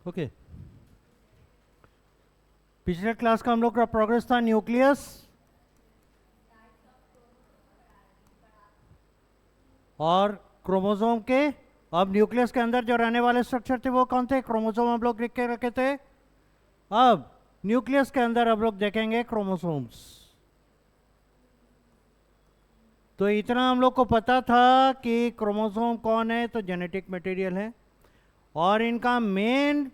Okay पिछले class का हम लोग का प्रोग्रेस था न्यूक्लियस और क्रोमोसोम के। अब न्यूक्लियस के अंदर जो रहने वाले स्ट्रक्चर थे वो कौन थे? क्रोमोसोम हम लोग लिख के रखे थे। अब न्यूक्लियस के अंदर हम लोग देखेंगे क्रोमोसोम्स। तो इतना हम लोग को पता था कि क्रोमोसोम कौन है, तो जेनेटिक मटेरियल है, और इनका मेन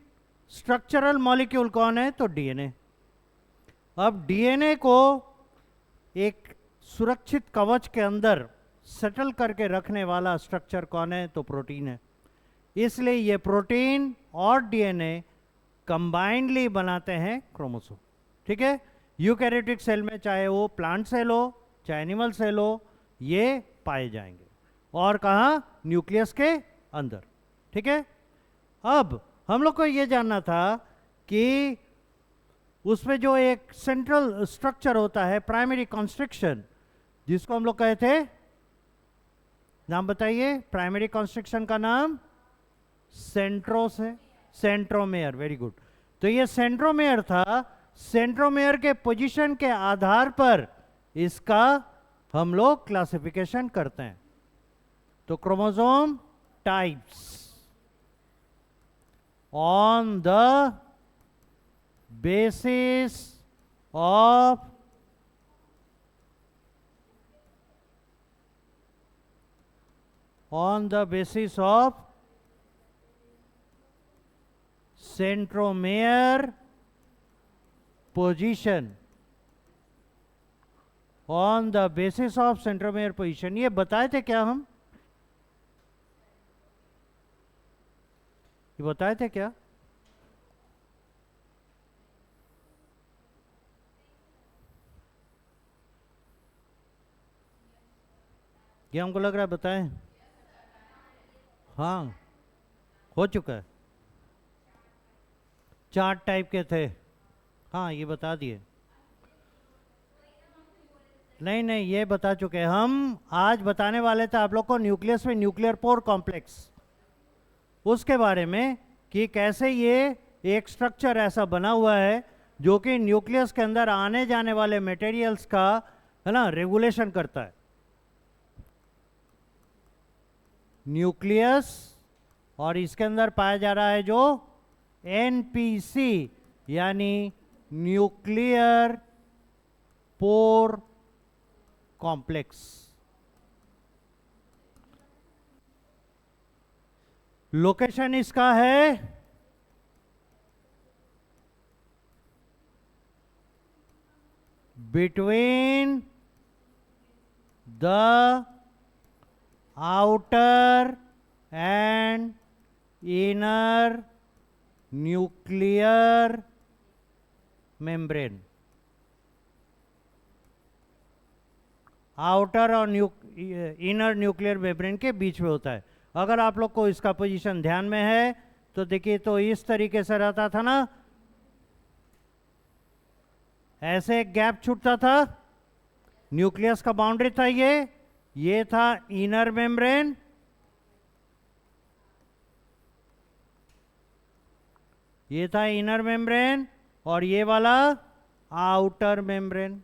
स्ट्रक्चरल मॉलिक्यूल कौन है, तो डीएनए। अब डीएनए को एक सुरक्षित कवच के अंदर सेटल करके रखने वाला स्ट्रक्चर कौन है, तो प्रोटीन है। इसलिए ये प्रोटीन और डीएनए कंबाइंडली बनाते हैं क्रोमोसोम। ठीक है, यूकैरियोटिक सेल में, चाहे वो प्लांट सेल हो चाहे एनिमल सेल हो, ये पाए जाएंगे। और कहाँ? न्यूक्लियस के अंदर। ठीक है, अब हम लोग को ये जानना था कि उसमें जो एक सेंट्रल स्ट्रक्चर होता है, प्राइमरी कॉन्स्ट्रिक्शन, जिसको हम लोग कहे थे, नाम बताइए प्राइमरी कॉन्स्ट्रिक्शन का नाम? सेंट्रोस है, सेंट्रोमेयर। Very good. तो ये सेंट्रोमेयर था। सेंट्रोमेयर के पोजीशन के आधार पर इसका हम लोग क्लासिफिकेशन करते हैं। तो chromosome types on the basis of centromere position, on the basis of centromere position। ये बताए थे क्या हम? ये बताए थे क्या? ये हमको लग रहा है बताएं। हाँ, हो चुका है। 4 टाइप के थे। हाँ, ये बता दिए। नहीं नहीं, ये बता चुके हैं हम। आज बताने वाले थे आप लोग को न्यूक्लियस में न्यूक्लियर पोर कॉम्प्लेक्स, उसके बारे में, कि कैसे ये एक स्ट्रक्चर ऐसा बना हुआ है जो कि न्यूक्लियस के अंदर आने जाने वाले मटेरियल्स का, है ना, रेगुलेशन करता है। न्यूक्लियस, और इसके अंदर पाया जा रहा है जो एनपीसी, यानी न्यूक्लियर पोर कॉम्प्लेक्स। लोकेशन इसका है between the outer and inner nuclear membrane। Outer और इनर न्यूक्लियर मेम्ब्रेन के बीच में होता है। अगर आप लोग को इसका पोजीशन ध्यान में है तो देखिए, तो इस तरीके से रहता था ना, ऐसे एक गैप छूटता था, न्यूक्लियस का बाउंड्री था, ये था इनर मेम्ब्रेन, ये था इनर मेम्ब्रेन, और ये वाला आउटर मेम्ब्रेन।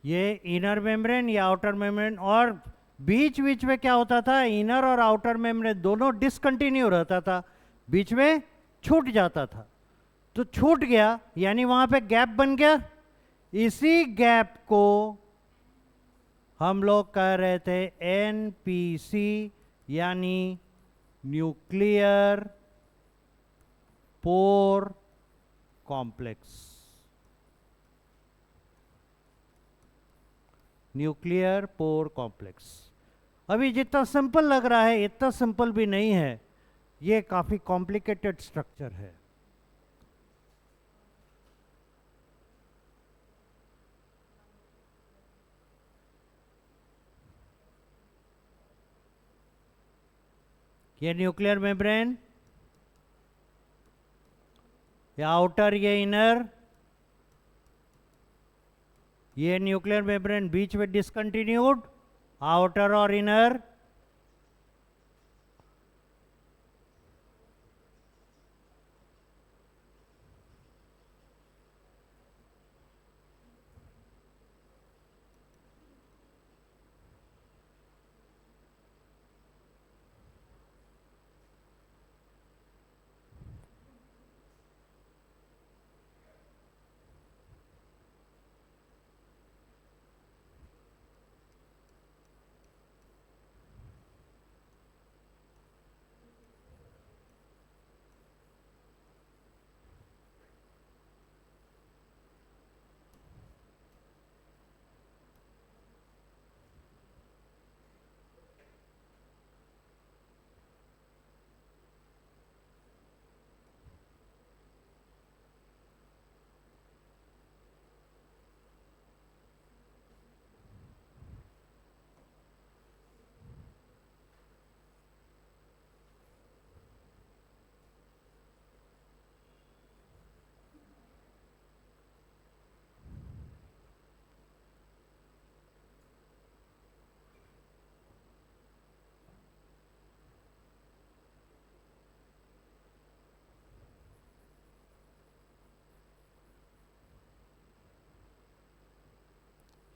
ये इनर मेम्ब्रेन, या आउटर मेम्ब्रेन, और बीच बीच में क्या होता था, इनर और आउटर मेम्ब्रेन दोनों डिसकंटिन्यू रहता था, बीच में छूट जाता था। तो छूट गया यानी वहां पे गैप बन गया। इसी गैप को हम लोग कह रहे थे एनपीसी, यानी nuclear pore complex. Nuclear pore complex. अभी जितना सिंपल लग रहा है इतना सिंपल भी नहीं है, ये काफी कॉम्प्लिकेटेड स्ट्रक्चर है। ये न्यूक्लियर मेम्ब्रेन, ये आउटर, ये इनर, ये न्यूक्लियर मेम्ब्रेन बीच में डिसकंटिन्यूड, आउटर और इनर,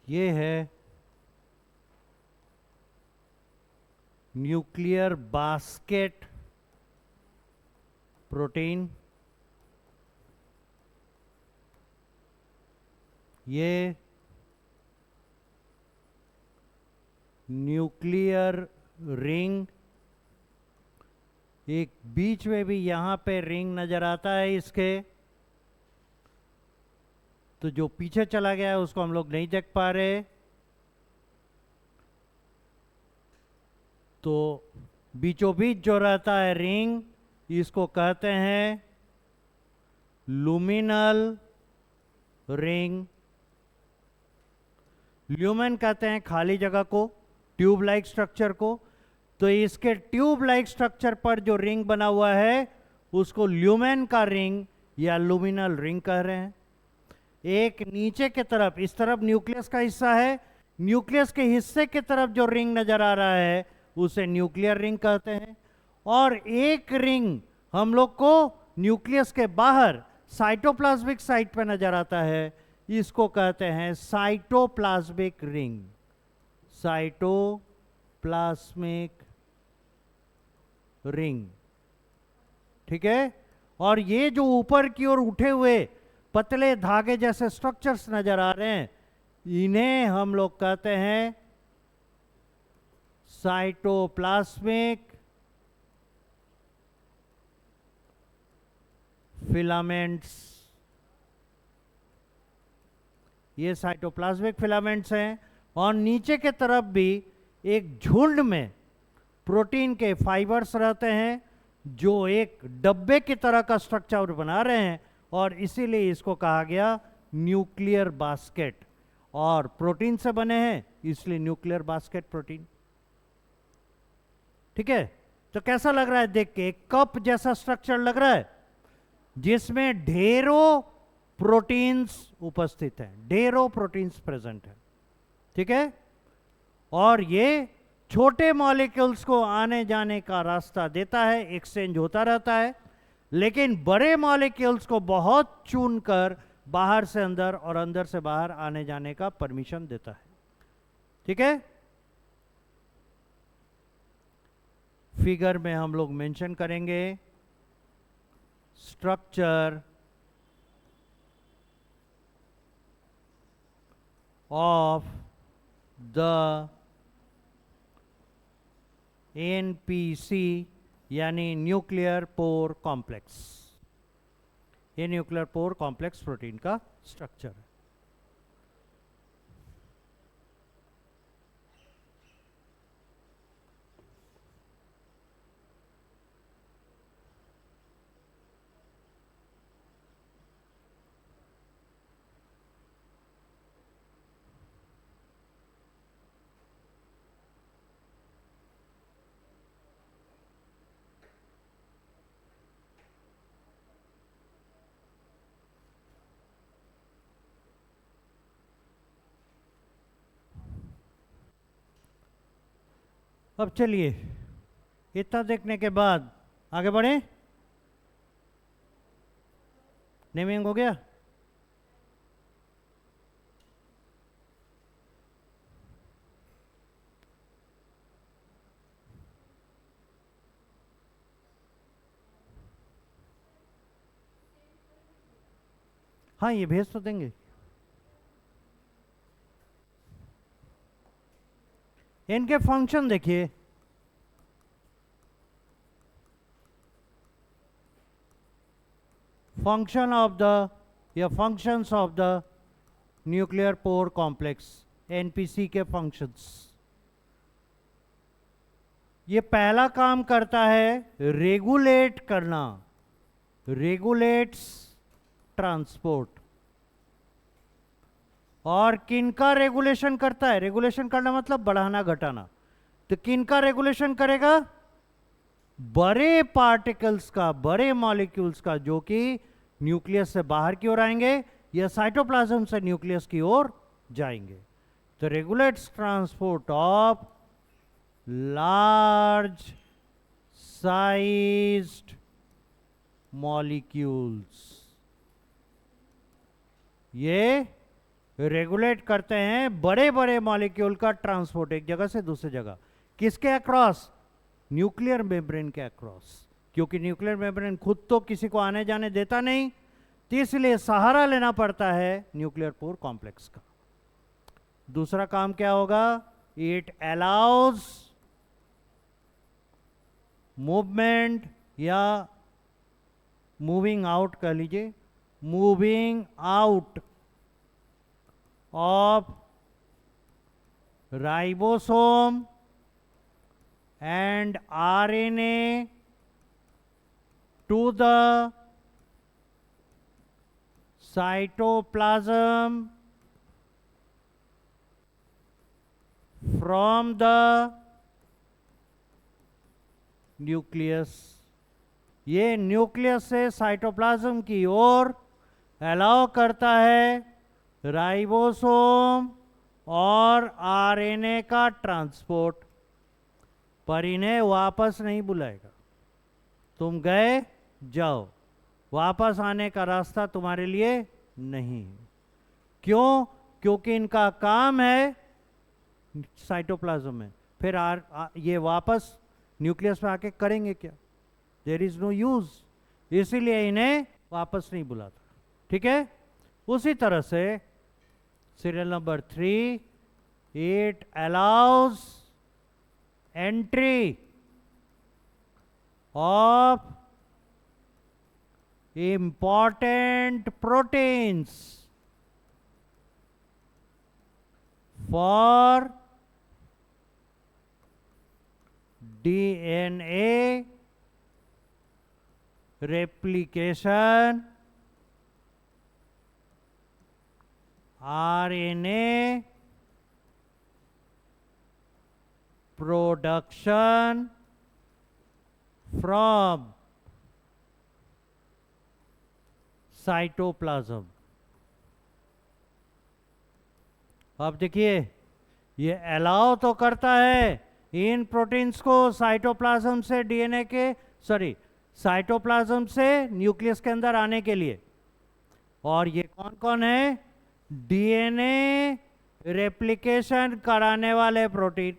ये है न्यूक्लियर बास्केट प्रोटीन, ये न्यूक्लियर रिंग, एक बीच में भी यहां पे रिंग नजर आता है इसके, तो जो पीछे चला गया है उसको हम लोग नहीं देख पा रहे। तो बीचों बीच जो रहता है रिंग, इसको कहते हैं लुमिनल रिंग। ल्यूमेन कहते हैं खाली जगह को, ट्यूब लाइक स्ट्रक्चर को। तो इसके ट्यूब लाइक स्ट्रक्चर पर जो रिंग बना हुआ है उसको ल्यूमेन का रिंग या लुमिनल रिंग कह रहे हैं। एक नीचे के तरफ, इस तरफ न्यूक्लियस का हिस्सा है, न्यूक्लियस के हिस्से की तरफ जो रिंग नजर आ रहा है उसे न्यूक्लियर रिंग कहते हैं। और एक रिंग हम लोग को न्यूक्लियस के बाहर साइटोप्लाज्मिक साइट पे नजर आता है, इसको कहते हैं साइटोप्लाज्मिक रिंग, साइटोप्लाज्मिक रिंग। ठीक है। और ये जो ऊपर की ओर उठे हुए पतले धागे जैसे स्ट्रक्चर्स नजर आ रहे हैं, इन्हें हम लोग कहते हैं साइटोप्लाज्मिक फिलामेंट्स। ये साइटोप्लाज्मिक फिलामेंट्स हैं। और नीचे के तरफ भी एक झुंड में प्रोटीन के फाइबर्स रहते हैं जो एक डब्बे की तरह का स्ट्रक्चर बना रहे हैं, और इसीलिए इसको कहा गया न्यूक्लियर बास्केट। और प्रोटीन से बने हैं इसलिए न्यूक्लियर बास्केट प्रोटीन। ठीक है। तो कैसा लग रहा है देख के? एक कप जैसा स्ट्रक्चर लग रहा है जिसमें ढेरों प्रोटीन्स उपस्थित हैं, ढेरों प्रोटीन्स प्रेजेंट है। ठीक है। और ये छोटे मॉलिक्यूल्स को आने जाने का रास्ता देता है, एक्सचेंज होता रहता है, लेकिन बड़े मॉलिक्यूल्स को बहुत चुनकर बाहर से अंदर और अंदर से बाहर आने जाने का परमिशन देता है। ठीक है। फिगर में हम लोग मेंशन करेंगे स्ट्रक्चर ऑफ द एनपीसी यानी न्यूक्लियर पोर कॉम्प्लेक्स। ये न्यूक्लियर पोर कॉम्प्लेक्स प्रोटीन का स्ट्रक्चर है। अब चलिए, इतना देखने के बाद आगे बढ़े। नेमिंग हो गया? हाँ, ये भेज तो देंगे। इनके फंक्शन देखिए, फंक्शन ऑफ द या functions of the nuclear pore complex, NPC के फंक्शंस। ये पहला काम करता है रेगुलेट करना, रेगुलेट्स ट्रांसपोर्ट। और किनका रेगुलेशन करता है? रेगुलेशन करना मतलब बढ़ाना घटाना। तो किनका रेगुलेशन करेगा? बड़े पार्टिकल्स का, बड़े मॉलिक्यूल्स का, जो कि न्यूक्लियस से बाहर की ओर आएंगे या साइटोप्लाज्म से न्यूक्लियस की ओर जाएंगे। तो regulates transport of large sized molecules. ये रेगुलेट करते हैं बड़े बड़े मॉलिक्यूल का ट्रांसपोर्ट एक जगह से दूसरी जगह। किसके अक्रॉस? न्यूक्लियर मेम्ब्रेन के अक्रॉस। क्योंकि न्यूक्लियर मेम्ब्रेन खुद तो किसी को आने जाने देता नहीं, तो इसलिए सहारा लेना पड़ता है न्यूक्लियर पोर कॉम्प्लेक्स का। दूसरा काम क्या होगा? इट अलाउज मूवमेंट या मूविंग आउट कह लीजिए, moving out of ribosome and RNA to the cytoplasm from the nucleus। ये न्यूक्लियस से साइटोप्लाज्म की ओर अलाउ करता है राइबोसोम और आरएनए का ट्रांसपोर्ट, पर इन्हें वापस नहीं बुलाएगा। तुम गए जाओ, वापस आने का रास्ता तुम्हारे लिए नहीं है। क्यों? क्योंकि इनका काम है साइटोप्लाज्म में, फिर ये वापस न्यूक्लियस में आके करेंगे क्या? देयर इज नो यूज, इसीलिए इन्हें वापस नहीं बुलाता। ठीक है? उसी तरह से serial number 3, it allows entry of important proteins for DNA replication, RNA production from cytoplasm. अब देखिए, ये अलाउ तो करता है इन प्रोटीन्स को साइटोप्लाज्म से डीएनए के साइटोप्लाज्म से न्यूक्लियस के अंदर आने के लिए। और ये कौन कौन है? डीएनए रेप्लिकेशन कराने वाले प्रोटीन,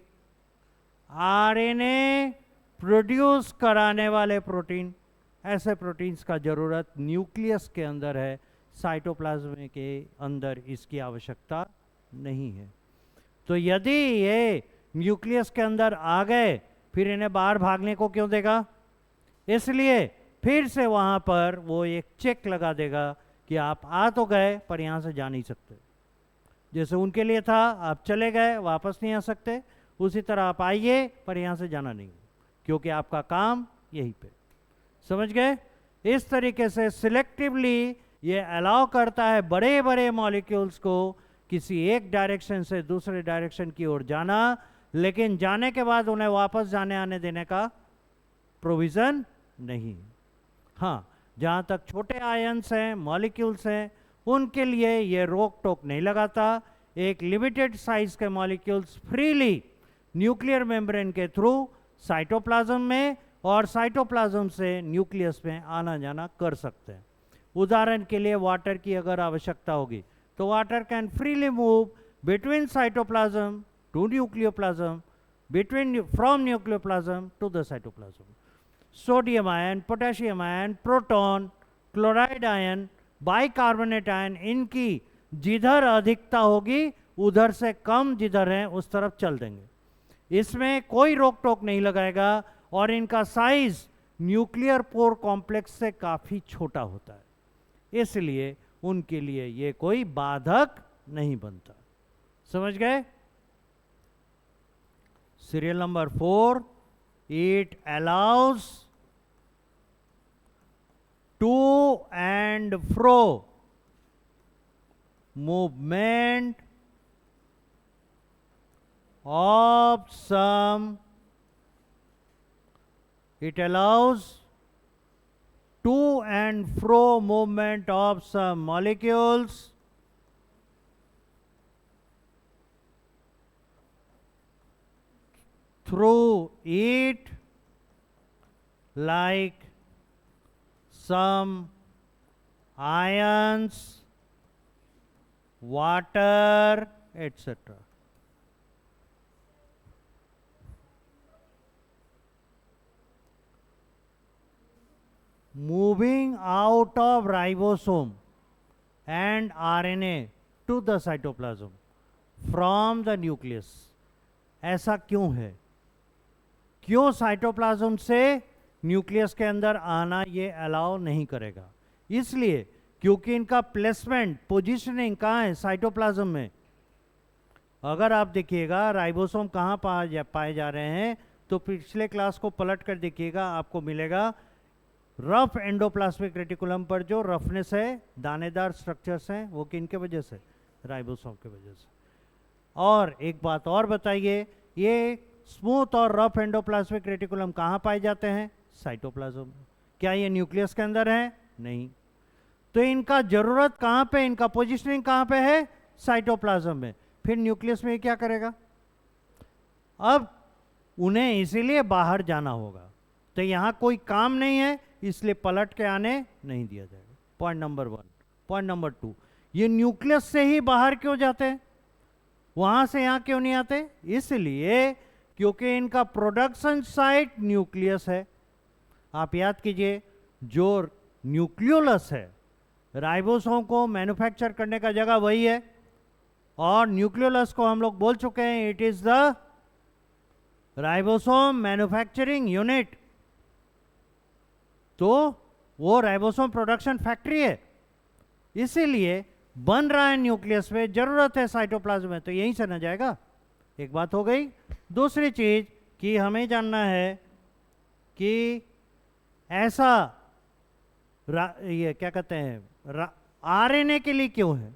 आरएनए प्रोड्यूस कराने वाले प्रोटीन। ऐसे प्रोटीन्स का जरूरत न्यूक्लियस के अंदर है, साइटोप्लाज्म के अंदर इसकी आवश्यकता नहीं है। तो यदि ये न्यूक्लियस के अंदर आ गए, फिर इन्हें बाहर भागने को क्यों देगा? इसलिए फिर से वहां पर वो एक चेक लगा देगा कि आप आ तो गए पर यहां से जा नहीं सकते। जैसे उनके लिए था, आप चले गए वापस नहीं आ सकते, उसी तरह आप आइए पर यहां से जाना नहीं, क्योंकि आपका काम यहीं पे। समझ गए? इस तरीके से सिलेक्टिवली ये अलाउ करता है बड़े बड़े मॉलिक्यूल्स को किसी एक डायरेक्शन से दूसरे डायरेक्शन की ओर जाना, लेकिन जाने के बाद उन्हें वापस जाने आने देने का प्रोविजन नहीं। हाँ, जहाँ तक छोटे आयन्स हैं, मॉलिक्यूल्स हैं, उनके लिए ये रोक टोक नहीं लगाता। एक लिमिटेड साइज के मॉलिक्यूल्स फ्रीली न्यूक्लियर मेम्ब्रेन के थ्रू साइटोप्लाज्म में और साइटोप्लाज्म से न्यूक्लियस में आना जाना कर सकते हैं। उदाहरण के लिए वाटर की अगर आवश्यकता होगी तो water can freely move between cytoplasm to nucleoplasm, between from nucleoplasm to the cytoplasm. Sodium ion, potassium ion, proton, chloride ion, bicarbonate ion, इनकी जिधर अधिकता होगी उधर से कम जिधर है उस तरफ चल देंगे। इसमें कोई रोक टोक नहीं लगाएगा और इनका साइज न्यूक्लियर पोर कॉम्प्लेक्स से काफ़ी छोटा होता है, इसलिए उनके लिए ये कोई बाधक नहीं बनता। समझ गए? Serial number 4, it allows to and fro movement of some, it allows to and fro movement of some molecules through it, like some ions, water, etc. Moving out of ribosome and RNA to the cytoplasm from the nucleus. ऐसा क्यों है? क्यों cytoplasm से nucleus के अंदर आना ये allow नहीं करेगा? इसलिए क्योंकि इनका प्लेसमेंट, पोजीशनिंग कहाँ है साइटोप्लाज्म में। अगर आप देखिएगा राइबोसोम कहाँ पाए जा रहे हैं तो पिछले क्लास को पलट कर देखिएगा, आपको मिलेगा रफ एंडोप्लाज्मिक रेटिकुलम पर जो रफनेस है, दानेदार स्ट्रक्चर्स हैं, वो किनके वजह से? राइबोसोम के वजह से। और एक बात और बताइए, ये स्मूथ और रफ एंडोप्लाज्मिक रेटिकुलम कहाँ पाए जाते हैं? साइटोप्लाज्म में। क्या ये न्यूक्लियस के अंदर है? नहीं। तो इनका जरूरत कहाँ पे, इनका पोजीशनिंग कहाँ पे है? साइटोप्लाज्म में। फिर न्यूक्लियस में क्या करेगा? अब उन्हें इसीलिए बाहर जाना होगा, तो यहाँ कोई काम नहीं है, इसलिए पलट के आने नहीं दिया जाएगा। Point number 1। पॉइंट नंबर 2, ये न्यूक्लियस से ही बाहर क्यों जाते हैं, वहां से यहाँ क्यों नहीं आते? इसलिए क्योंकि इनका प्रोडक्शन साइट न्यूक्लियस है। आप याद कीजिए, जो न्यूक्लियोलस है, राइबोसोम को मैन्युफैक्चर करने का जगह वही है, और न्यूक्लियोलस को हम लोग बोल चुके हैं it is the ribosome manufacturing unit. तो वो राइबोसोम प्रोडक्शन फैक्ट्री है, इसीलिए बन रहा है न्यूक्लियस में, जरूरत है साइटोप्लाज्म में, तो यहीं से न जाएगा। एक बात हो गई। दूसरी चीज कि हमें जानना है कि ऐसा ये क्या कहते हैं, आरएनए के लिए क्यों है?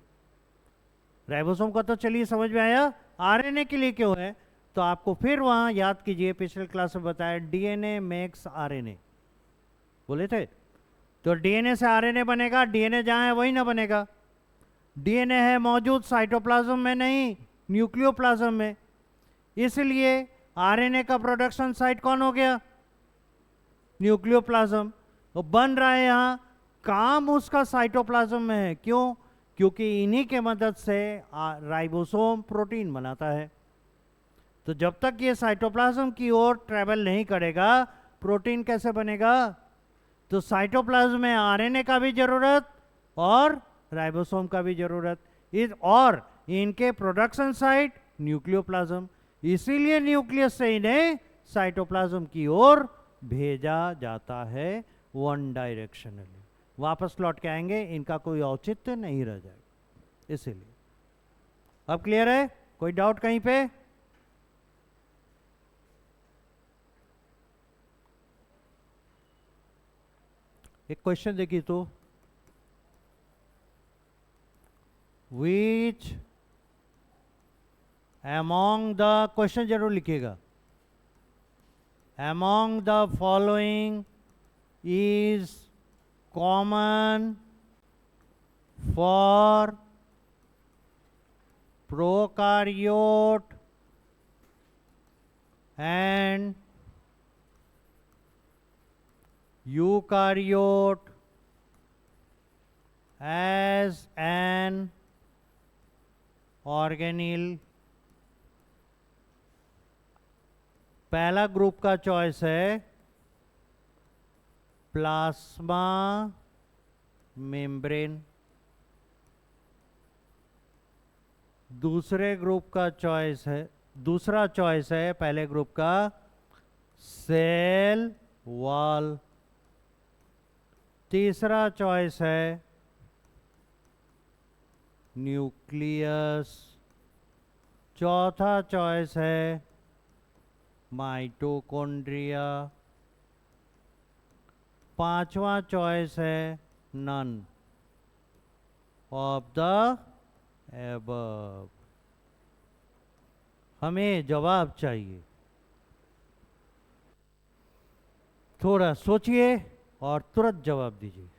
राइबोसोम का तो चलिए समझ में आया, आरएनए के लिए क्यों है? तो आपको फिर वहां याद कीजिए, पिछले क्लास में बताया डीएनए मेक्स आरएनए बोले थे। तो डीएनए से आरएनए बनेगा, डीएनए जहां है वही ना बनेगा। डीएनए है मौजूद साइटोप्लाज्म में नहीं, न्यूक्लियोप्लाज्म में, इसलिए आरएनए का प्रोडक्शन साइट कौन हो गया? न्यूक्लियोप्लाज्म। तो बन रहा है यहाँ, काम उसका साइटोप्लाज्म में है। क्यों? क्योंकि इन्हीं के मदद से राइबोसोम प्रोटीन बनाता है। तो जब तक ये साइटोप्लाज्म की ओर ट्रेवल नहीं करेगा, प्रोटीन कैसे बनेगा? तो साइटोप्लाज्म में आरएनए का भी जरूरत और राइबोसोम का भी जरूरत, और इनके प्रोडक्शन साइट न्यूक्लियोप्लाज्म, इसीलिए न्यूक्लियस से इन्हें साइटोप्लाज्म की ओर भेजा जाता है वन डायरेक्शनली। वापस लौट के आएंगे, इनका कोई औचित्य नहीं रह जाएगा, इसीलिए। अब क्लियर है? कोई डाउट कहीं पे? एक क्वेश्चन देखिए तो, which among the, क्वेश्चन जरूर लिखिएगा, among the following is common for prokaryote and eukaryote as an organelle। पहला ग्रुप का चॉइस है प्लाज्मा मेम्ब्रेन। दूसरा चॉइस है पहले ग्रुप का सेल वॉल। तीसरा चॉइस है न्यूक्लियस। चौथा चॉइस है माइटोकॉन्ड्रिया। पांचवा चॉइस है नन ऑफ द एबव। हमें जवाब चाहिए। थोड़ा सोचिए और तुरंत जवाब दीजिए।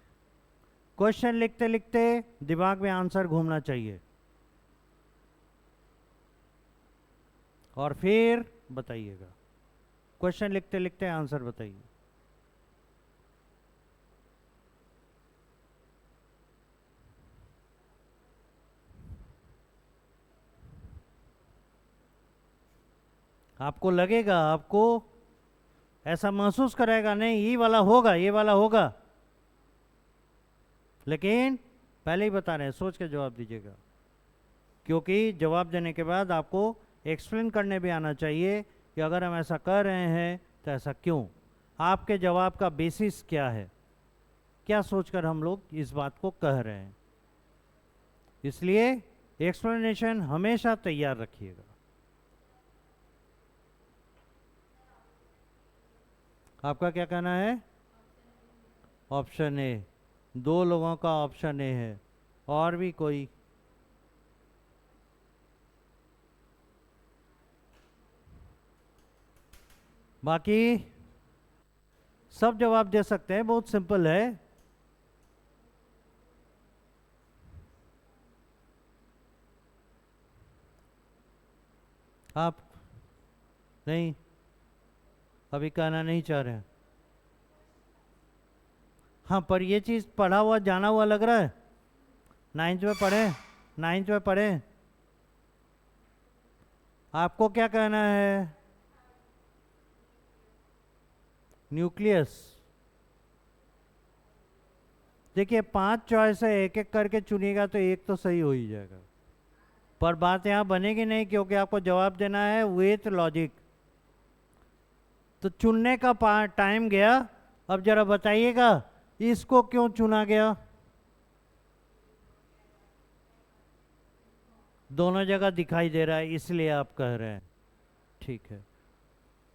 क्वेश्चन लिखते लिखते दिमाग में आंसर घूमना चाहिए और फिर बताइएगा। क्वेश्चन लिखते लिखते आंसर बताइए। आपको लगेगा, आपको ऐसा महसूस करेगा नहीं ये वाला होगा, ये वाला होगा, लेकिन पहले ही बता रहे हैं सोच के जवाब दीजिएगा, क्योंकि जवाब देने के बाद आपको एक्सप्लेन करने भी आना चाहिए कि अगर हम ऐसा कर रहे हैं तो ऐसा क्यों, आपके जवाब का बेसिस क्या है, क्या सोचकर हम लोग इस बात को कह रहे हैं। इसलिए एक्सप्लेनेशन हमेशा तैयार रखिएगा। आपका क्या कहना है? Option A. दो लोगों का ऑप्शन ए है, और भी कोई? बाकी सब जवाब दे सकते हैं, बहुत सिंपल है। आप नहीं, अभी कहना नहीं चाह रहे हैं। हाँ, पर ये चीज़ पढ़ा हुआ जाना हुआ लग रहा है। 9th में पढ़े, 9th में पढ़े। आपको क्या कहना है? न्यूक्लियस। देखिए 5 चॉइस है, एक एक करके चुनिएगा तो एक तो सही हो ही जाएगा, पर बात यहाँ बनेगी नहीं, क्योंकि आपको जवाब देना है विथ लॉजिक। तो चुनने का टाइम गया। अब जरा बताइएगा इसको क्यों चुना गया? दोनों जगह दिखाई दे रहा है इसलिए आप कह रहे हैं, ठीक है।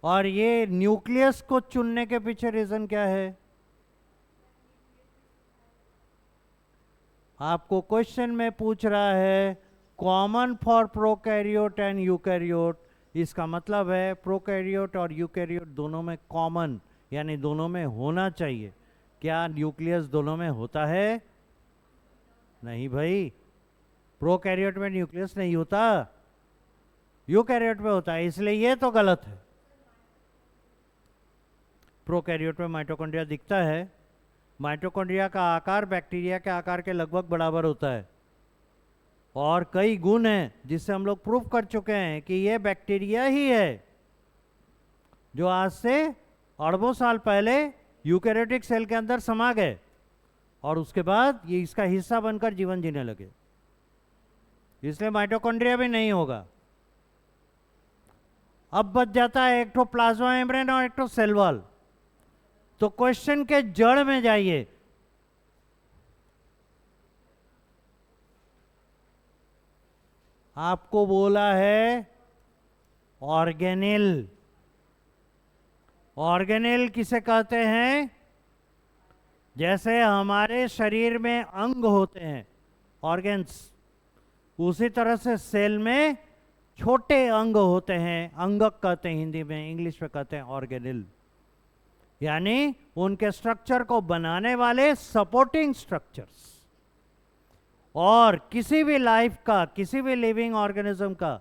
और ये न्यूक्लियस को चुनने के पीछे रीजन क्या है? आपको क्वेश्चन में पूछ रहा है common for prokaryote and eukaryote. इसका मतलब है प्रोकैरियोट और यूकैरियोट दोनों में कॉमन, यानी दोनों में होना चाहिए। क्या न्यूक्लियस दोनों में होता है? नहीं भाई, प्रोकैरियोट में न्यूक्लियस नहीं होता, यूकैरियोट में होता है, इसलिए ये तो गलत है। प्रोकैरियोट में माइटोकॉन्ड्रिया दिखता है। माइटोकॉन्ड्रिया का आकार बैक्टीरिया के आकार के लगभग बराबर होता है, और कई गुण हैं जिससे हम लोग प्रूव कर चुके हैं कि ये बैक्टीरिया ही है जो आज से अरबों साल पहले यूकैरियोटिक सेल के अंदर समा गए और उसके बाद ये इसका हिस्सा बनकर जीवन जीने लगे। इसलिए माइटोकॉन्ड्रिया भी नहीं होगा। अब बच जाता है एक तो प्लाज्मा मेम्ब्रेन और एक तो सेल वॉल। तो क्वेश्चन के जड़ में जाइए। आपको बोला है ऑर्गेनेल। ऑर्गेनेल किसे कहते हैं? जैसे हमारे शरीर में अंग होते हैं ऑर्गेन्स, उसी तरह से सेल में छोटे अंग होते हैं, अंगक कहते हैं हिंदी में, इंग्लिश में कहते हैं ऑर्गेनेल। यानी उनके स्ट्रक्चर को बनाने वाले सपोर्टिंग स्ट्रक्चर्स। और किसी भी लाइफ का, किसी भी लिविंग ऑर्गेनिज्म का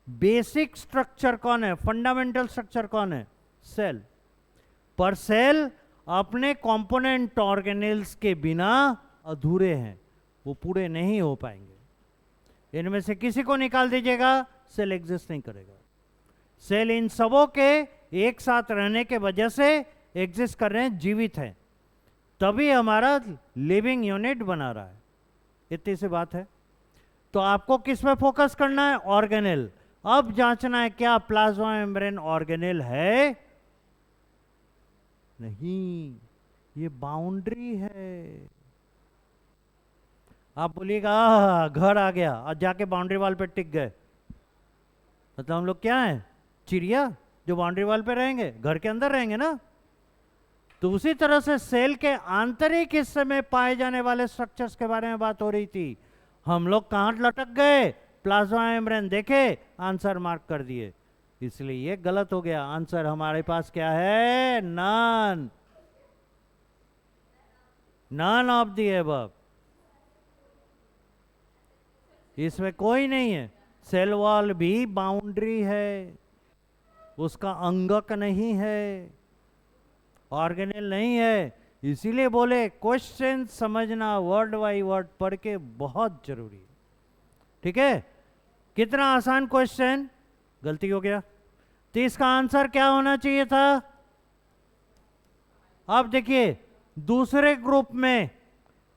बेसिक स्ट्रक्चर कौन है, फंडामेंटल स्ट्रक्चर कौन है, सेल। पर सेल अपने कंपोनेंट ऑर्गेनेल्स के बिना अधूरे हैं, वो पूरे नहीं हो पाएंगे। इनमें से किसी को निकाल दीजिएगा, सेल एग्जिस्ट नहीं करेगा। सेल इन सबों के एक साथ रहने के वजह से एग्जिस्ट कर रहे हैं, जीवित हैं, तभी हमारा लिविंग यूनिट बना रहा है। इतनी सी बात है। तो आपको किस में फोकस करना है, ऑर्गेनेल। अब जांचना है क्या प्लाज्मा मेम्ब्रेन ऑर्गेनेल है, नहीं, ये बाउंड्री है। आप बोलिएगा घर आ गया और जाके बाउंड्री वाल पे टिक गए, मतलब हम लोग क्या हैं, चिड़िया जो बाउंड्री वाल पे रहेंगे, घर के अंदर रहेंगे ना। तो उसी तरह से सेल के आंतरिक हिस्से में पाए जाने वाले स्ट्रक्चर्स के बारे में बात हो रही थी। हम लोग कहां लटक गए, प्लाज्मा मेम्ब्रेन देखे, आंसर मार्क कर दिए, इसलिए ये गलत हो गया। आंसर हमारे पास क्या है, none, none of the above. इसमें कोई नहीं है। सेल वॉल भी बाउंड्री है, उसका अंगक नहीं है, ऑर्गेनेल नहीं है। इसीलिए बोले क्वेश्चन समझना वर्ड बाई वर्ड पढ़ के बहुत जरूरी है। ठीक है, कितना आसान क्वेश्चन, गलती हो गया। तो इसका आंसर क्या होना चाहिए था। अब देखिए दूसरे ग्रुप में,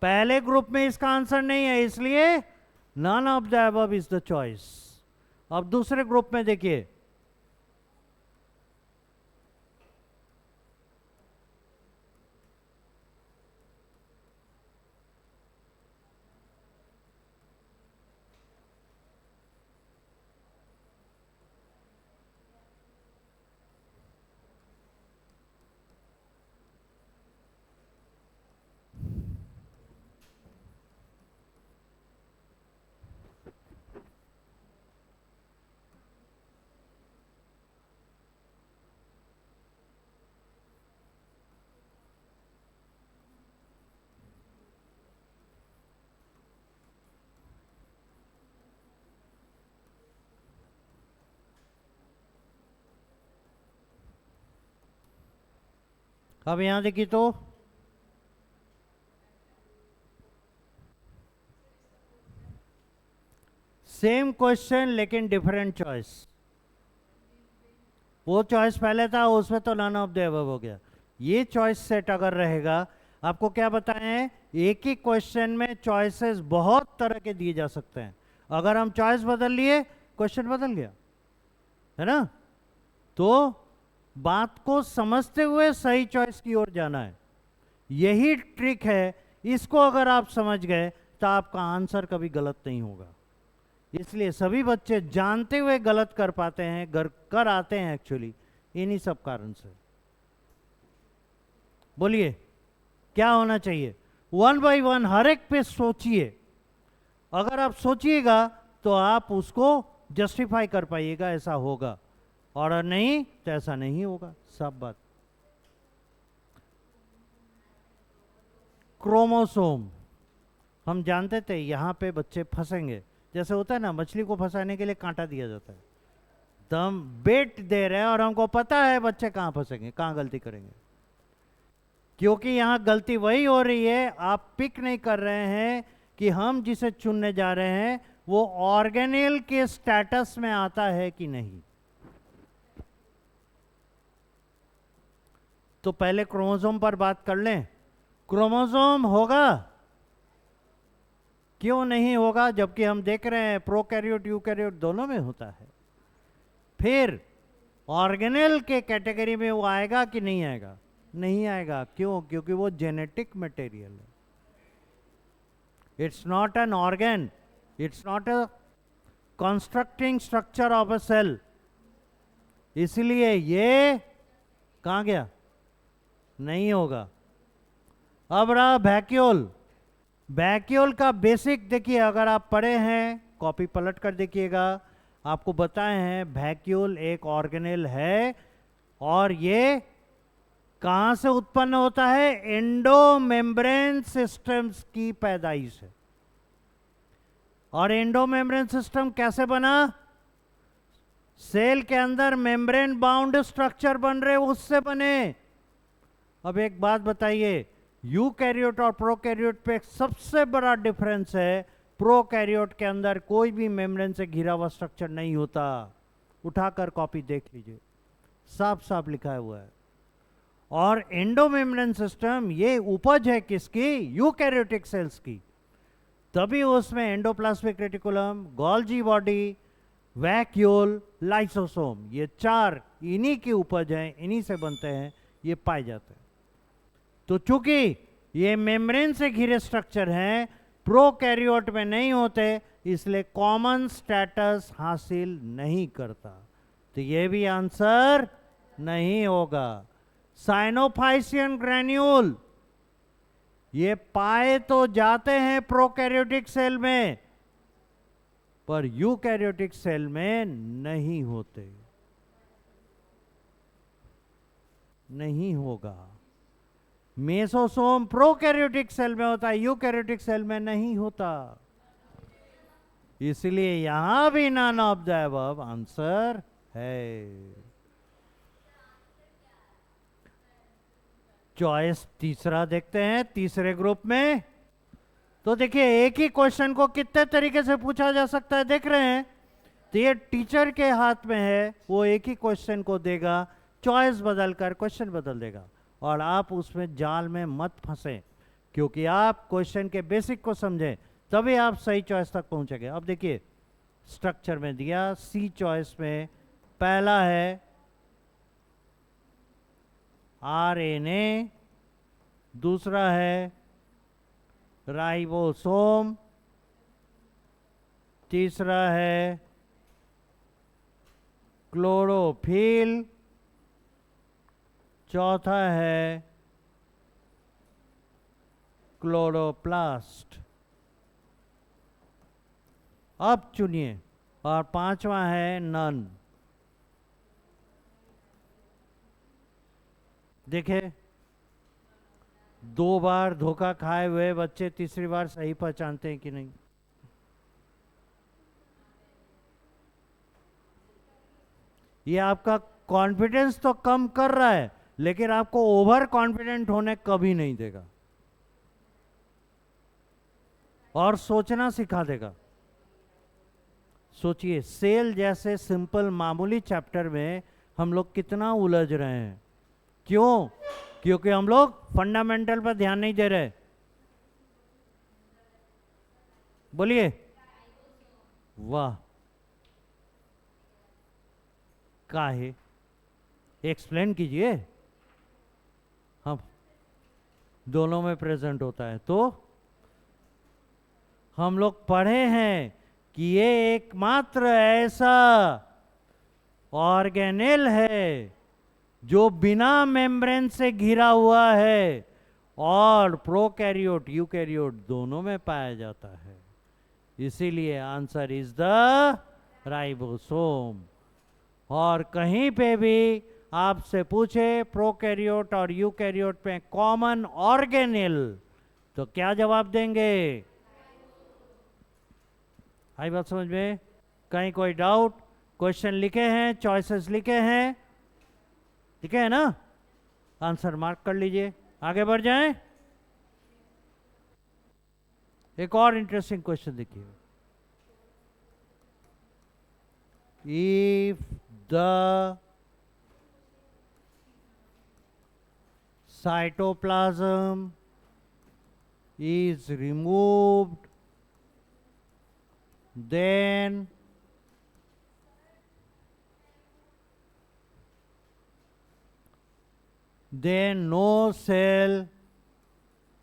पहले ग्रुप में इसका आंसर नहीं है, इसलिए none of the above is the choice. अब दूसरे ग्रुप में देखिए, अब यहां देखिए तो सेम क्वेश्चन लेकिन डिफरेंट चॉइस। वो चॉइस पहले था, उसमें तो नन ऑफ द अबव हो गया। ये चॉइस सेट अगर रहेगा, आपको क्या बताएं, एक ही क्वेश्चन में चॉइसेस बहुत तरह के दिए जा सकते हैं। अगर हम चॉइस बदल लिए, क्वेश्चन बदल गया, है ना। तो बात को समझते हुए सही चॉइस की ओर जाना है, यही ट्रिक है। इसको अगर आप समझ गए तो आपका आंसर कभी गलत नहीं होगा। इसलिए सभी बच्चे जानते हुए गलत कर पाते हैं, कर आते हैं एक्चुअली, इन्हीं सब कारण से। बोलिए क्या होना चाहिए, वन बाय वन हर एक पे सोचिए। अगर आप सोचिएगा तो आप उसको जस्टिफाई कर पाइएगा, ऐसा होगा, और नहीं तो ऐसा नहीं होगा। सब बात। क्रोमोसोम हम जानते थे, यहां पे बच्चे फंसेंगे, जैसे होता है ना, मछली को फंसाने के लिए कांटा दिया जाता है, तो हम बेट दे रहे हैं और हमको पता है बच्चे कहां फंसेंगे, कहां गलती करेंगे। क्योंकि यहां गलती वही हो रही है, आप पिक नहीं कर रहे हैं कि हम जिसे चुनने जा रहे हैं वो ऑर्गेनेल के स्टेटस में आता है कि नहीं। तो पहले क्रोमोसोम पर बात कर लें। क्रोमोसोम होगा, क्यों नहीं होगा, जबकि हम देख रहे हैं प्रोकैरियोट यूकैरियोट दोनों में होता है। फिर ऑर्गेनेल के कैटेगरी में वो आएगा कि नहीं आएगा, नहीं आएगा। क्यों, क्योंकि वो जेनेटिक मटेरियल है, it's not an organ, it's not a constructing structure of a cell. इसलिए ये कहां गया, नहीं होगा। अब रहा वैक्यूल। वैक्यूल का बेसिक देखिए, अगर आप पढ़े हैं कॉपी पलट कर देखिएगा, आपको बताए हैं वैक्यूल एक ऑर्गेनेल है, और ये कहां से उत्पन्न होता है, एंडोमेम्ब्रेन सिस्टम्स की पैदाइश है। और एंडोमेम्ब्रेन सिस्टम कैसे बना, सेल के अंदर मेम्ब्रेन बाउंड स्ट्रक्चर बन रहे उससे बने। अब एक बात बताइए, यूकैरियोट और प्रोकैरियोट पे सबसे बड़ा डिफरेंस है, प्रोकैरियोट के अंदर कोई भी मेम्ब्रेन से घिरा हुआ स्ट्रक्चर नहीं होता। उठाकर कॉपी देख लीजिए, साफ साफ लिखा हुआ है। और एंडोमेम्ब्रेन सिस्टम ये उपज है किसकी? यूकैरियोटिक सेल्स की। तभी उसमें endoplasmic reticulum, Golgi body, vacuole, lysosome, ये चार इन्हीं की उपज हैं, इन्हीं से बनते हैं, ये पाए जाते हैं। तो चूंकि ये मेम्ब्रेन से घिरे स्ट्रक्चर हैं, प्रोकैरियोट में नहीं होते, इसलिए कॉमन स्टेटस हासिल नहीं करता। तो ये भी आंसर नहीं होगा। साइनोफाइसियन ग्रैन्यूल ये पाए तो जाते हैं प्रोकैरियोटिक सेल में, पर यूकैरियोटिक सेल में नहीं होते, नहीं होगा। मेसोसोम प्रोकैरियोटिक सेल में होता है, यूकैरियोटिक सेल में नहीं होता। इसलिए यहां भी none of the above answer है। चॉइस तीसरा देखते हैं, तीसरे ग्रुप में। तो देखिए, एक ही क्वेश्चन को कितने तरीके से पूछा जा सकता है, देख रहे हैं। तो ये टीचर के हाथ में है, वो एक ही क्वेश्चन को देगा, चॉइस बदलकर क्वेश्चन बदल देगा, और आप उसमें जाल में मत फंसे, क्योंकि आप क्वेश्चन के बेसिक को समझें तभी आप सही चॉइस तक पहुंचेंगे। अब देखिए, स्ट्रक्चर में दिया, सी चॉइस में पहला है आरएनए, दूसरा है राइबोसोम, तीसरा है क्लोरोफिल, चौथा है क्लोरोप्लास्ट। अब चुनिए, और पांचवा है नन। देखे, दो बार धोखा खाए हुए बच्चे तीसरी बार सही पहचानते हैं कि नहीं? ये आपका कॉन्फिडेंस तो कम कर रहा है, लेकिन आपको ओवर कॉन्फिडेंट होने कभी नहीं देगा, और सोचना सिखा देगा। सोचिए, सेल जैसे सिंपल मामूली चैप्टर में हम लोग कितना उलझ रहे हैं। क्यों? क्योंकि हम लोग फंडामेंटल पर ध्यान नहीं दे रहे। बोलिए, वाह, काहे? एक्सप्लेन कीजिए। हम दोनों में प्रेजेंट होता है। तो हम लोग पढ़े हैं कि ये एकमात्र ऐसा ऑर्गेनेल है जो बिना मेम्ब्रेन से घिरा हुआ है, और प्रोकैरियोट यूकैरियोट दोनों में पाया जाता है। इसीलिए आंसर इज द राइबोसोम। और कहीं पे भी आपसे पूछे प्रोकैरियोट और यूकैरियोट में कॉमन ऑर्गेनेल, तो क्या जवाब देंगे? आई बात समझ में? कहीं कोई डाउट? क्वेश्चन लिखे हैं, चॉइसेस लिखे हैं, ठीक है ना? आंसर मार्क कर लीजिए, आगे बढ़ जाएं। एक और इंटरेस्टिंग क्वेश्चन देखिए। If the cytoplasm is removed, then no cell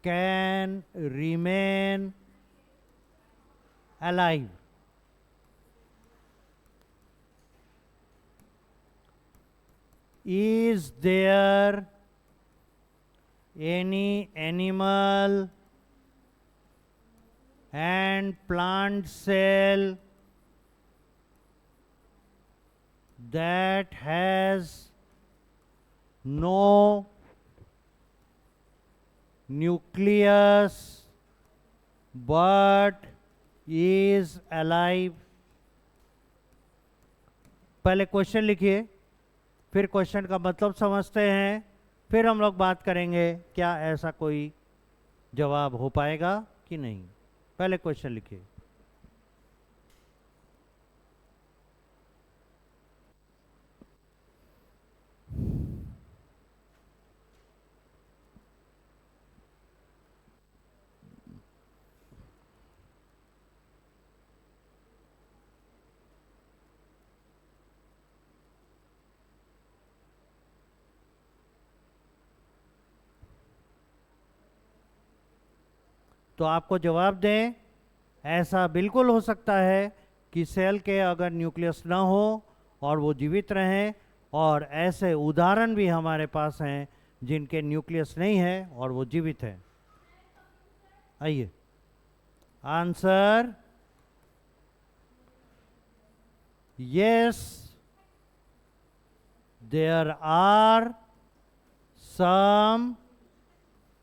can remain alive. Is there any animal and plant cell that has no nucleus but is alive? पहले क्वेश्चन लिखिए, फिर क्वेश्चन का मतलब समझते हैं, फिर हम लोग बात करेंगे क्या ऐसा कोई जवाब हो पाएगा कि नहीं। पहले क्वेश्चन लिखिए। तो आपको जवाब दें, ऐसा बिल्कुल हो सकता है कि सेल के अगर न्यूक्लियस ना हो और वो जीवित रहें, और ऐसे उदाहरण भी हमारे पास हैं जिनके न्यूक्लियस नहीं है और वो जीवित है। आइए answer, yes there are some,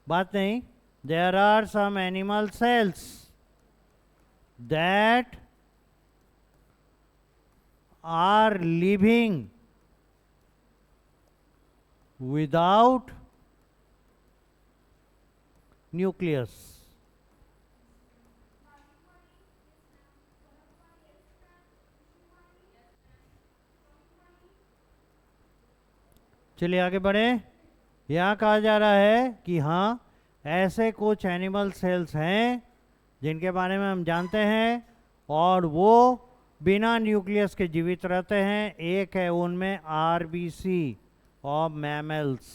बात नहीं, there are some animal cells that are living without nucleus. चलिए आगे बढ़े। यहाँ कहा जा रहा है कि हाँ, ऐसे कुछ एनिमल सेल्स हैं जिनके बारे में हम जानते हैं और वो बिना न्यूक्लियस के जीवित रहते हैं। एक है उनमें आरबीसी ऑफ मैमल्स।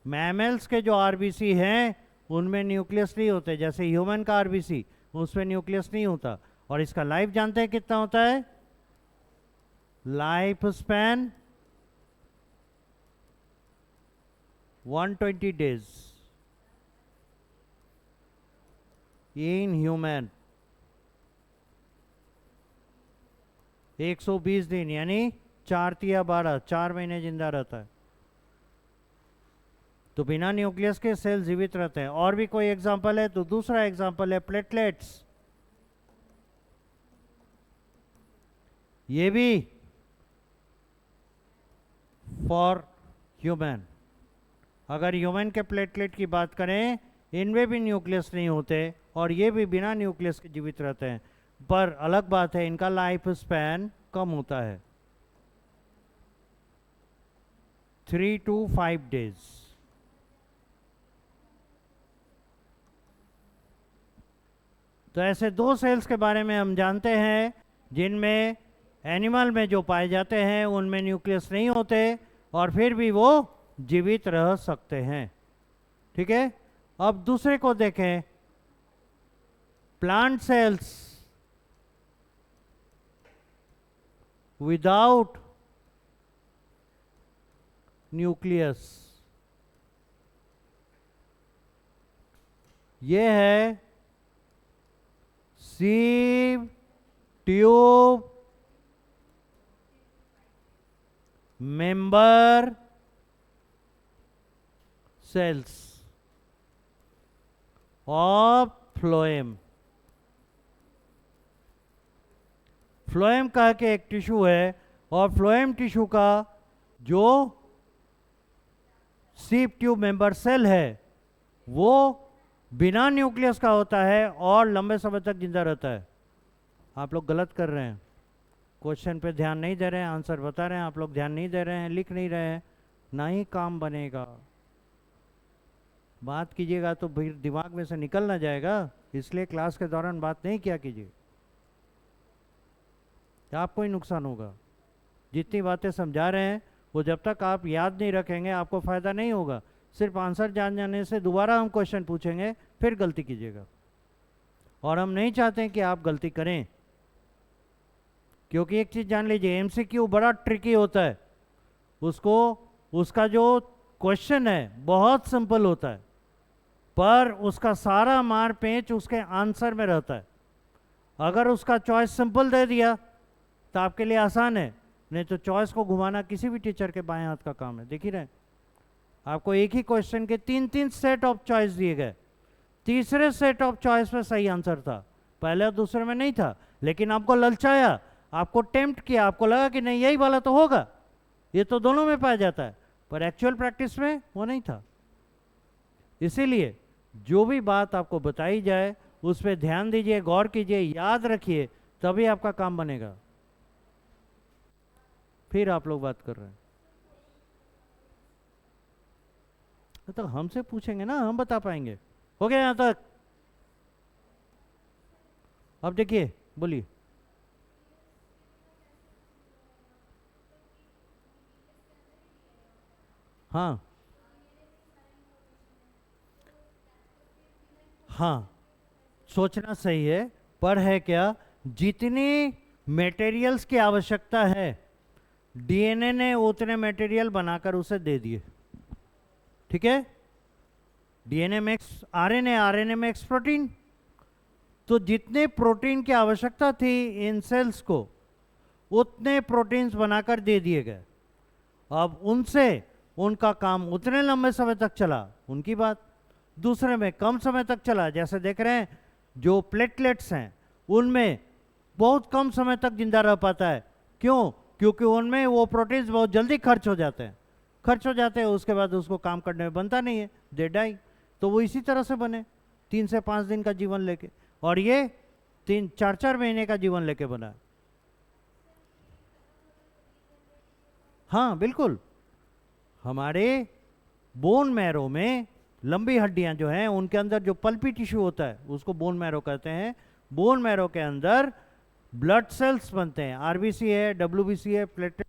मैमल्स के जो आरबीसी हैं उनमें न्यूक्लियस नहीं होते, जैसे ह्यूमन का आरबीसी, उसमें न्यूक्लियस नहीं होता। और इसका लाइफ जानते हैं कितना होता है? Life span 120 days in human, 120 दिन यानी 4 तिया 12, 4 महीने जिंदा रहता है। तो बिना न्यूक्लियस के सेल जीवित रहते हैं। और भी कोई एग्जांपल है? तो दूसरा एग्जांपल है प्लेटलेट्स। ये भी फॉर ह्यूमन। अगर ह्यूमन के प्लेटलेट की बात करें, इनमें भी न्यूक्लियस नहीं होते और ये भी बिना न्यूक्लियस के जीवित रहते हैं, पर अलग बात है इनका लाइफ स्पैन कम होता है, 3 to 5 days। तो ऐसे दो सेल्स के बारे में हम जानते हैं जिनमें एनिमल में जो पाए जाते हैं उनमें न्यूक्लियस नहीं होते और फिर भी वो जीवित रह सकते हैं। ठीक है, अब दूसरे को देखें, प्लांट सेल्स विदाउट न्यूक्लियस। ये है sieve tube member cells of phloem. Phloem कह के एक टिश्यू है और फ्लोएम टिश्यू का जो सीप ट्यूब मेंबर सेल है वो बिना न्यूक्लियस का होता है और लंबे समय तक जिंदा रहता है। आप लोग गलत कर रहे हैं, क्वेश्चन पे ध्यान नहीं दे रहे हैं, आंसर बता रहे हैं, आप लोग ध्यान नहीं दे रहे हैं, लिख नहीं रहे हैं, ना ही काम बनेगा। बात कीजिएगा तो फिर दिमाग में से निकल ना जाएगा, इसलिए क्लास के दौरान बात नहीं किया कीजिए, आपको ही नुकसान होगा। जितनी बातें समझा रहे हैं वो जब तक आप याद नहीं रखेंगे आपको फ़ायदा नहीं होगा। सिर्फ आंसर जान जाने से दोबारा हम क्वेश्चन पूछेंगे फिर गलती कीजिएगा, और हम नहीं चाहते हैं कि आप गलती करें। क्योंकि एक चीज़ जान लीजिए, एमसीक्यू बड़ा ट्रिकी होता है, उसका जो क्वेश्चन है बहुत सिंपल होता है पर उसका सारा मार पेच उसके आंसर में रहता है। अगर उसका चॉइस सिंपल दे दिया तो आपके लिए आसान है, नहीं तो चॉइस को घुमाना किसी भी टीचर के बाएं हाथ का काम है। देख ही रहे, आपको एक ही क्वेश्चन के 3 सेट ऑफ चॉइस दिए गए, तीसरे सेट ऑफ चॉइस में सही आंसर था, पहले दूसरे में नहीं था, लेकिन आपको ललचाया, आपको टेम्प्ट किया, आपको लगा कि नहीं यही वाला तो होगा, ये तो दोनों में पाया जाता है, पर एक्चुअल प्रैक्टिस में वो नहीं था। इसीलिए जो भी बात आपको बताई जाए उस पर ध्यान दीजिए, गौर कीजिए, याद रखिए, तभी आपका काम बनेगा। फिर आप लोग बात कर रहे हैं तो हमसे पूछेंगे ना, हम बता पाएंगे। हो गया यहां तक? अब देखिए, बोलिए। हाँ हाँ, सोचना सही है, पर है क्या, जितनी मटेरियल्स की आवश्यकता है डीएनए ने उतने मटेरियल बनाकर उसे दे दिए। ठीक है, DNA makes RNA, RNA makes protein. तो जितने प्रोटीन की आवश्यकता थी इन सेल्स को, उतने प्रोटीन्स बनाकर दे दिए गए। अब उनसे उनका काम उतने लंबे समय तक चला, उनकी बात। दूसरे में कम समय तक चला, जैसे देख रहे हैं जो प्लेटलेट्स हैं उनमें बहुत कम समय तक जिंदा रह पाता है। क्यों? क्योंकि उनमें वो प्रोटीन्स बहुत जल्दी खर्च हो जाते हैं, उसके बाद उसको काम करने में बनता नहीं है, दे डाई। तो वो इसी तरह से बने, 3 से 5 दिन का जीवन लेके, और ये 3-4 महीने का जीवन लेके बना। हाँ बिल्कुल, हमारे बोन मैरो में लंबी हड्डियां जो हैं उनके अंदर जो पल्पी टिश्यू होता है उसको बोन मैरो कहते हैं। बोन मैरो के अंदर ब्लड सेल्स बनते हैं, आरबीसी है, डब्ल्यूबीसी है, प्लेटलेट